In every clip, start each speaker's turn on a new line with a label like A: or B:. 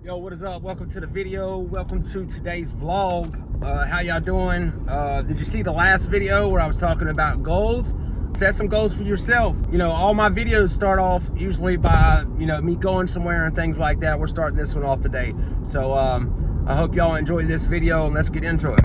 A: Yo, what is up? Welcome to the video. Welcome to today's vlog. How y'all doing? Did you see the last video where I was talking about goals? Set some goals for yourself. You know, all my videos start off usually by, me going somewhere and things like that. We're starting this one off today. So I hope y'all enjoy this video and let's get into it.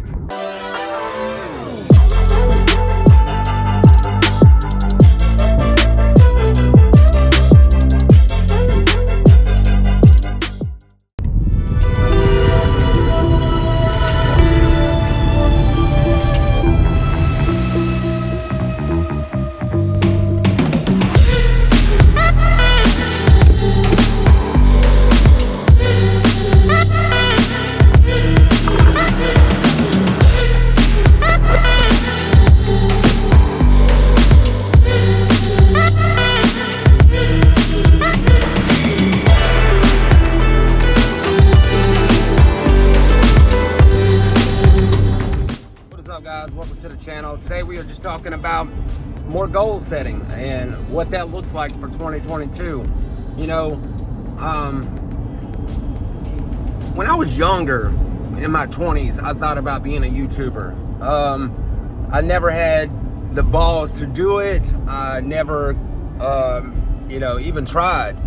A: Guys, welcome to the channel. Today we are just talking about more goal setting and what that looks like for 2022. When I was younger, in my 20s, I thought about being a YouTuber. I never had the balls to do it. I never even tried.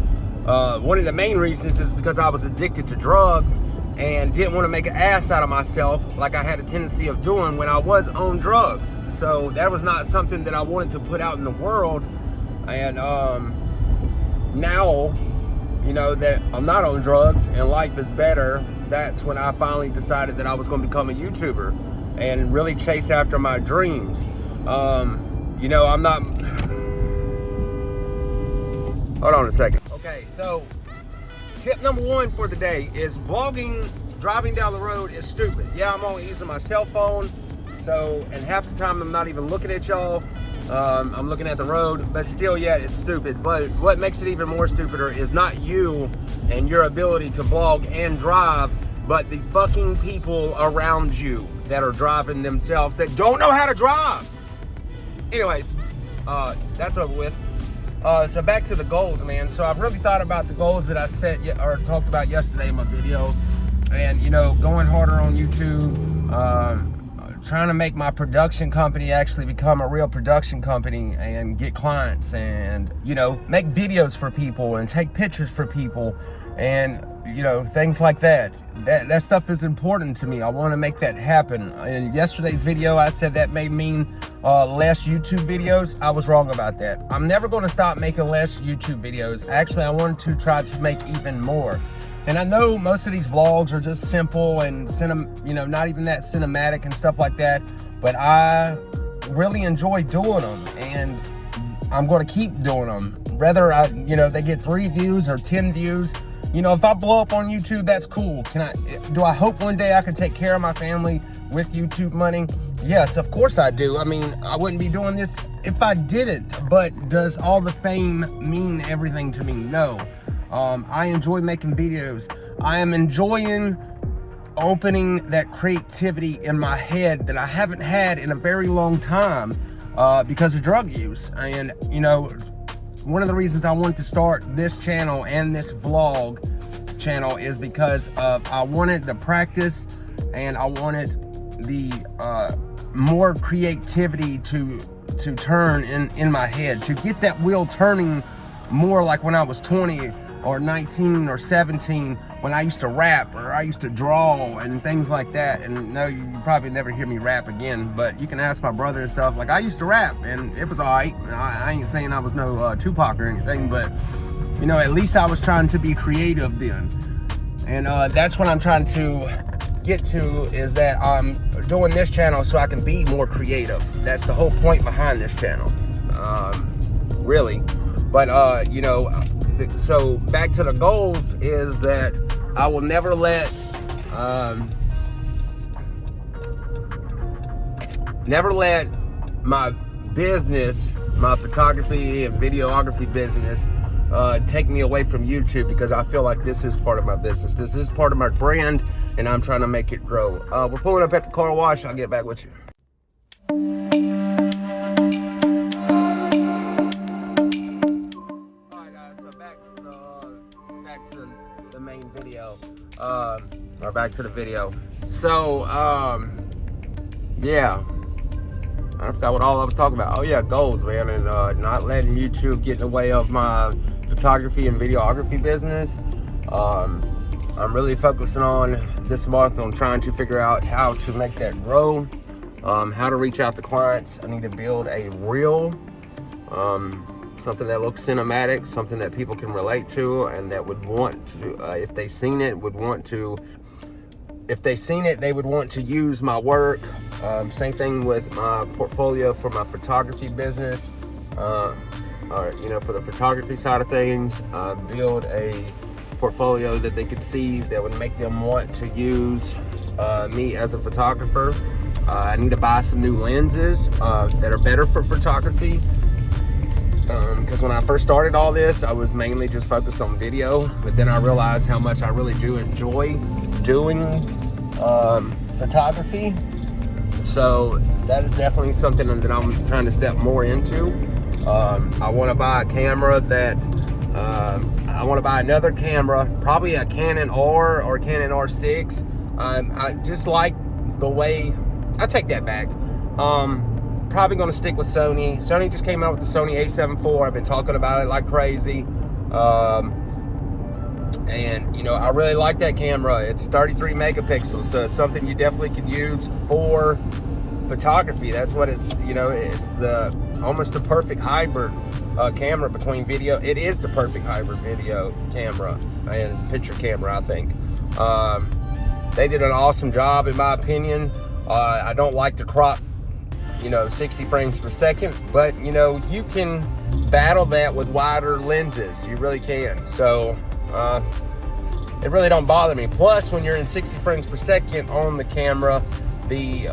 A: One of the main reasons is because I was addicted to drugs and didn't want to make an ass out of myself like I had a tendency of doing when I was on drugs. So that was not something that I wanted to put out in the world. And now, that I'm not on drugs and life is better, that's when I finally decided that I was going to become a YouTuber and really chase after my dreams. I'm not... Hold on a second. Okay, so tip number one for the day is vlogging, driving down the road is stupid. Yeah, I'm only using my cell phone, and half the time I'm not even looking at y'all. I'm looking at the road, but still, yeah, it's stupid. But what makes it even more stupider is not you and your ability to vlog and drive, but the fucking people around you that are driving themselves that don't know how to drive. Anyways, that's over with. So back to the goals, man. So I've really thought about the goals that I set or talked about yesterday in my video, and going harder on YouTube, trying to make my production company actually become a real production company and get clients, and make videos for people and take pictures for people, and things like that. That stuff is important to me. I want to make that happen. In yesterday's video, I said that may mean less YouTube videos. I was wrong about that. I'm never going to stop making less YouTube videos. Actually, I want to try to make even more. And I know most of these vlogs are just simple and not even that cinematic and stuff like that, but I really enjoy doing them, and I'm going to keep doing them. Whether they get 3 views or 10 views, if I blow up on YouTube, that's cool. Do I hope one day I can take care of my family with YouTube money? Yes, of course I do. I mean, I wouldn't be doing this if I didn't. But does all the fame mean everything to me? No. I enjoy making videos. I am enjoying opening that creativity in my head that I haven't had in a very long time because of drug use. And, one of the reasons I wanted to start this channel and this vlog channel is because I wanted the practice, and I wanted the more creativity to turn in my head, to get that wheel turning more like when I was 20 or 19 or 17, when I used to rap or I used to draw and things like that. And no, you probably never hear me rap again, but you can ask my brother and stuff. Like, I used to rap and it was all right. I ain't saying I was no Tupac or anything, but at least I was trying to be creative then. And that's what I'm trying to get to, is that I'm doing this channel so I can be more creative. That's the whole point behind this channel, really. But so back to the goals is that I will never let my business, my photography and videography business, take me away from YouTube, because I feel like this is part of my business. This is part of my brand, and I'm trying to make it grow. We're pulling up at the car wash. I'll get back with you. Alright guys, so back to the main video. Or back to the video. So, yeah. I forgot what all I was talking about. Oh yeah, goals, man, and not letting YouTube get in the way of my photography and videography business. I'm really focusing on this month on trying to figure out how to make that grow, how to reach out to clients. I need to build a reel, something that looks cinematic, something that people can relate to, and that would want to, if they seen it, they would want to use my work. Same thing with my portfolio for my photography business, or for the photography side of things. Build a portfolio that they could see that would make them want to use me as a photographer. I need to buy some new lenses that are better for photography, because when I first started all this, I was mainly just focused on video, but then I realized how much I really do enjoy doing photography. So that is definitely something that I'm trying to step more into. I want to buy a camera that I want to buy another camera, probably a Canon R or Canon R6. I just like the way, I take that back. Probably going to stick with Sony. Sony just came out with the Sony A7Iv. I've been talking about it like crazy. And I really like that camera. It's 33 megapixels, so it's something you definitely could use for photography. That's what it's, it's almost the perfect hybrid camera between video. It is the perfect hybrid video camera and picture camera, I think. They did an awesome job, in my opinion. I don't like to crop 60 frames per second, but you can battle that with wider lenses. You really can. So it really don't bother me. Plus, when you're in 60 frames per second on the camera, the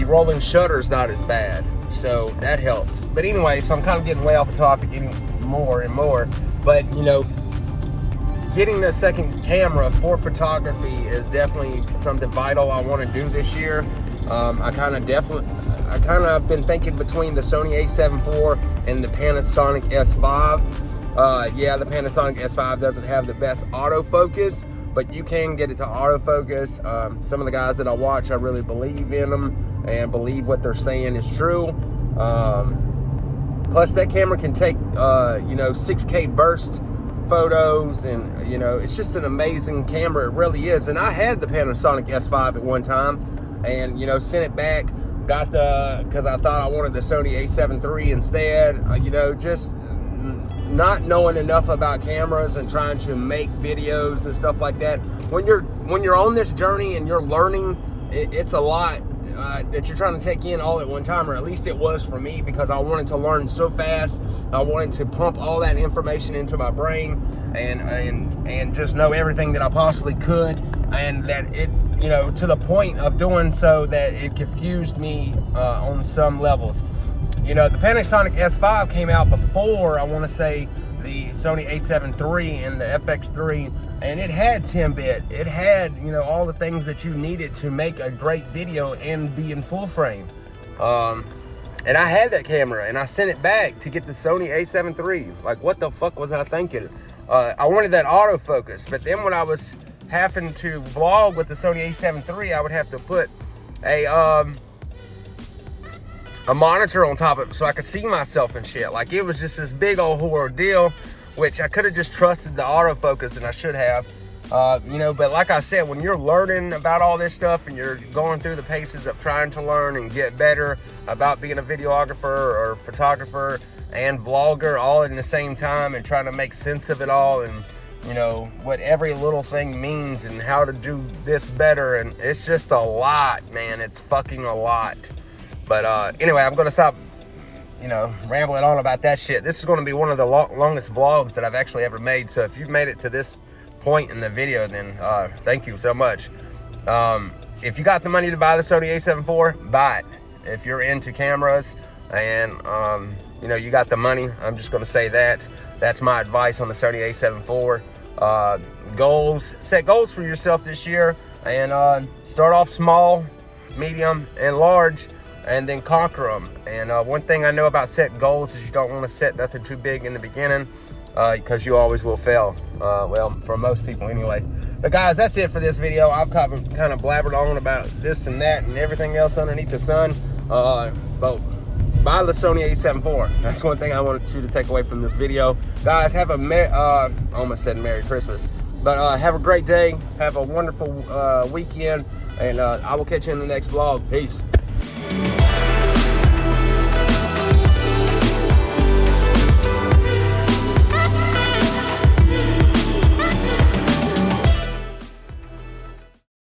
A: rolling shutter is not as bad, so that helps. But anyway, so I'm kind of getting way off the topic, getting more and more. But getting the second camera for photography is definitely something vital I want to do this year. I kind of been thinking between the Sony A7Iv and the Panasonic S5. Yeah, the Panasonic S5 doesn't have the best autofocus, but you can get it to autofocus. Some of the guys that I watch, I really believe in them and believe what they're saying is true. Plus, that camera can take 6K burst photos, and it's just an amazing camera. It really is. And I had the Panasonic S5 at one time, and sent it back. Because I thought I wanted the Sony A7 instead. Just not knowing enough about cameras and trying to make videos and stuff like that. When you're on this journey and you're learning, it's a lot that you're trying to take in all at one time, or at least it was for me, because I wanted to learn so fast. I wanted to pump all that information into my brain and just know everything that I possibly could, and that it to the point of doing so that it confused me on some levels. The Panasonic S5 came out before, I want to say, the Sony A7 III and the FX3, and it had 10-bit. It had, all the things that you needed to make a great video and be in full frame. And I had that camera, and I sent it back to get the Sony A7 III. Like, what the fuck was I thinking? I wanted that autofocus, but then when I was having to vlog with the Sony A7 III, I would have to put a monitor on top of it so I could see myself and shit. Like, it was just this big old ordeal, which I could have just trusted the autofocus, and I should have. But like I said, when you're learning about all this stuff and you're going through the paces of trying to learn and get better about being a videographer or photographer and vlogger all in the same time, and trying to make sense of it all, and what every little thing means and how to do this better, and it's just a lot, man. It's fucking a lot. But anyway, I'm gonna stop rambling on about that shit. This is going to be one of the longest vlogs that I've actually ever made. So if you've made it to this point in the video, then thank you so much. If you got the money to buy the Sony A7 buy it. If you're into cameras and you got the money, I'm just going to say that. That's my advice on the Sony A7 goals. Set goals for yourself this year, and start off small, medium, and large, and then conquer them. And one thing I know about setting goals is you don't want to set nothing too big in the beginning. because you always will fail. Well, for most people anyway. But guys, that's it for this video. I've kind of blabbered on about this and that and everything else underneath the sun. But buy the Sony A7 IV. That's one thing I wanted you to take away from this video. Guys, have a almost said Merry Christmas. But have a great day. Have a wonderful weekend. And I will catch you in the next vlog. Peace.